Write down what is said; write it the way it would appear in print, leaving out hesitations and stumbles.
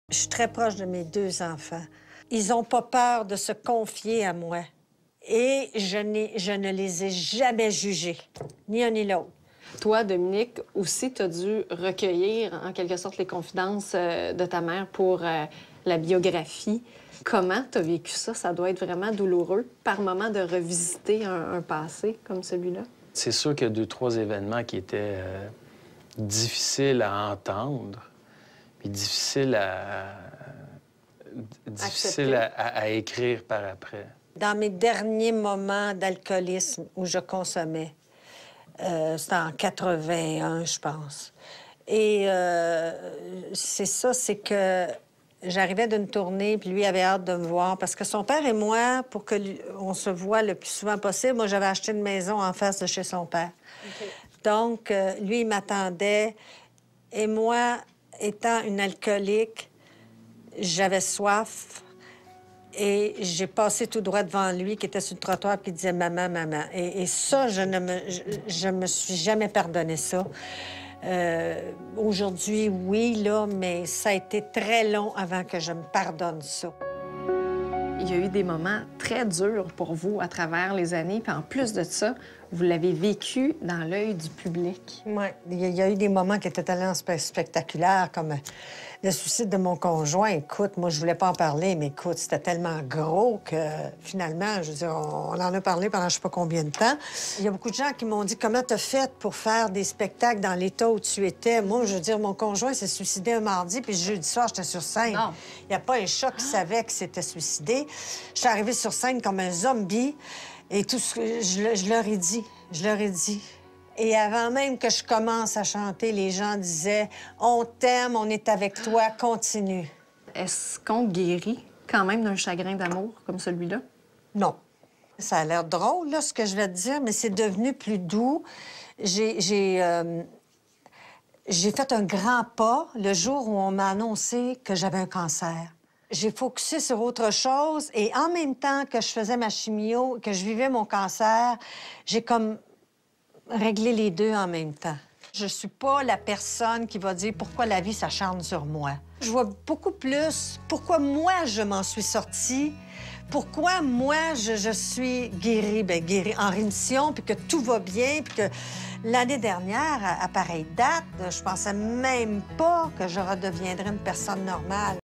Je suis très proche de mes 2 enfants. Ils n'ont pas peur de se confier à moi. Et je ne les ai jamais jugés, ni un ni l'autre. Toi, Dominique, aussi, tu as dû recueillir, en quelque sorte, les confidences de ta mère pour la biographie. Comment tu as vécu ça? Ça doit être vraiment douloureux, par moment, de revisiter un passé comme celui-là. C'est sûr qu'il y a 2, 3 événements qui étaient difficiles à entendre, puis difficiles à écrire par après. Dans mes derniers moments d'alcoolisme où je consommais, c'était en 81, je pense. Et c'est ça, c'est que j'arrivais d'une tournée, puis lui avait hâte de me voir. Parce que son père et moi, pour qu'on se voit le plus souvent possible, moi, j'avais acheté une maison en face de chez son père. Okay. Donc, lui, il m'attendait. Et moi, étant une alcoolique, j'avais soif. Et j'ai passé tout droit devant lui, qui était sur le trottoir, puis il disait « Maman, maman ». Et ça, je me suis jamais pardonné ça. Aujourd'hui, oui, là, mais ça a été très long avant que je me pardonne ça. Il y a eu des moments très durs pour vous à travers les années, puis en plus de ça, vous l'avez vécu dans l'œil du public. Oui, il y a eu des moments qui étaient tellement spectaculaires, comme le suicide de mon conjoint. Écoute, moi, je voulais pas en parler, mais écoute, c'était tellement gros que, finalement, je veux dire, on en a parlé pendant je sais pas combien de temps. Il y a beaucoup de gens qui m'ont dit « Comment t'as fait pour faire des spectacles dans l'état où tu étais? » Moi, je veux dire, mon conjoint s'est suicidé un mardi, puis jeudi soir, j'étais sur scène. Non. Il n'y a pas un chat qui savait qu'il s'était suicidé. Je suis arrivée sur scène comme un zombie, et tout ce que je leur ai dit. Je leur ai dit. Et avant même que je commence à chanter, les gens disaient « On t'aime, on est avec toi, continue. » Est-ce qu'on guérit quand même d'un chagrin d'amour comme celui-là? Non. Ça a l'air drôle, là, ce que je vais te dire, mais c'est devenu plus doux. J'ai fait un grand pas le jour où on m'a annoncé que j'avais un cancer. J'ai focusé sur autre chose et en même temps que je faisais ma chimio, que je vivais mon cancer, j'ai comme réglé les deux en même temps. Je suis pas la personne qui va dire pourquoi la vie s'acharne sur moi. Je vois beaucoup plus pourquoi moi je m'en suis sortie, pourquoi moi je suis guérie, guérie en rémission, puis que tout va bien, puis que l'année dernière, à pareille date, je pensais même pas que je redeviendrais une personne normale.